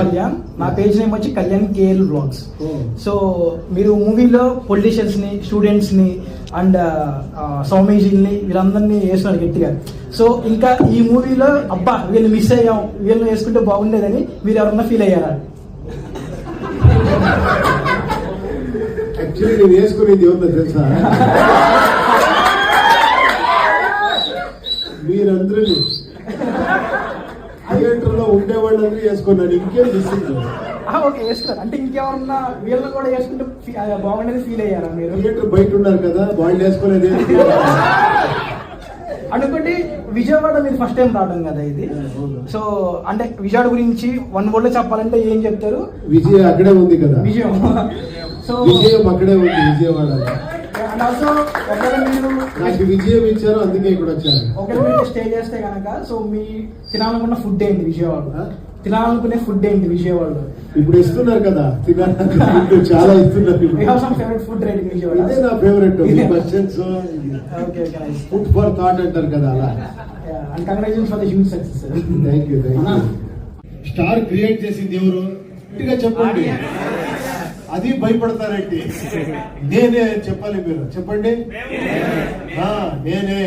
కళ్యాణ్, నా page name వచ్చి Kalyan KL vlogs. So మీరు మూవీలో పొలిటీషియన్స్ ని, స్టూడెంట్స్ ని అండ్ సౌమేజీని వీళ్ళందరినీ వేస్తున్నారు గట్టిగా. సో ఇంకా ఈ మూవీలో అబ్బా వీళ్ళు మిస్ అయ్యాం, వీళ్ళని వేసుకుంటే బాగుండేదని మీరు ఎవరన్నా ఫీల్ అయ్యారా? యాక్చువల్లీ నేను వేసుకునేది ఏమన్నా తెలుసా, మీరందరూ థియేటర్ లో ఉండేవాళ్ళందరూ వేసుకున్నాను, ఇంకేం చేస్తుంది. ఓకే, వేస్తారు అంటే ఇంకెవరన్నా వీళ్ళని కూడా వేసుకుంటే బాగుండేది ఫీల్ అయ్యారా మీరు? థియేటర్ బయట ఉన్నారు కదా, వాళ్ళు వేసుకునేది అనుకోండి. విజయవాడ మీరు ఫస్ట్ టైం రావడం కదా ఇది, సో అంటే విజయవాడ గురించి వన్ వర్డ్ లో చెప్పాలంటే ఏం చెప్తారు? విజయం అక్కడే ఉంది కదా, విజయం. సో విజయం అక్కడే ఉంది విజయవాడ. అండ్ ఆల్సో ఒకవేళ మీరు నాకు విజయం ఇచ్చారు, అందుకే ఇక్కడ వచ్చాను. ఒకవేళ మీరు స్టే చేస్తే కనుక, సో మీ తినాలనుకున్న ఫుడ్ ఏంటి విజయవాడ? తినాలనుకునే ఫుడ్ ఏంటి విజయవాడలో? ఇప్పుడు ఇస్తున్నారు కదా తినాలి, చాలా ఇస్తున్నారు. Favourite food rating Vijayawada? ఇదే నా favourite. Questions food for thought అంటారు కదా, అలా. And congratulations for the huge success. Thank you. Star create చేసింది ఎవరు? గట్టిగా చెప్పండి. అది భయపడతారంటే నేనే చెప్పాలి, మీరు చెప్పండి. నేనే.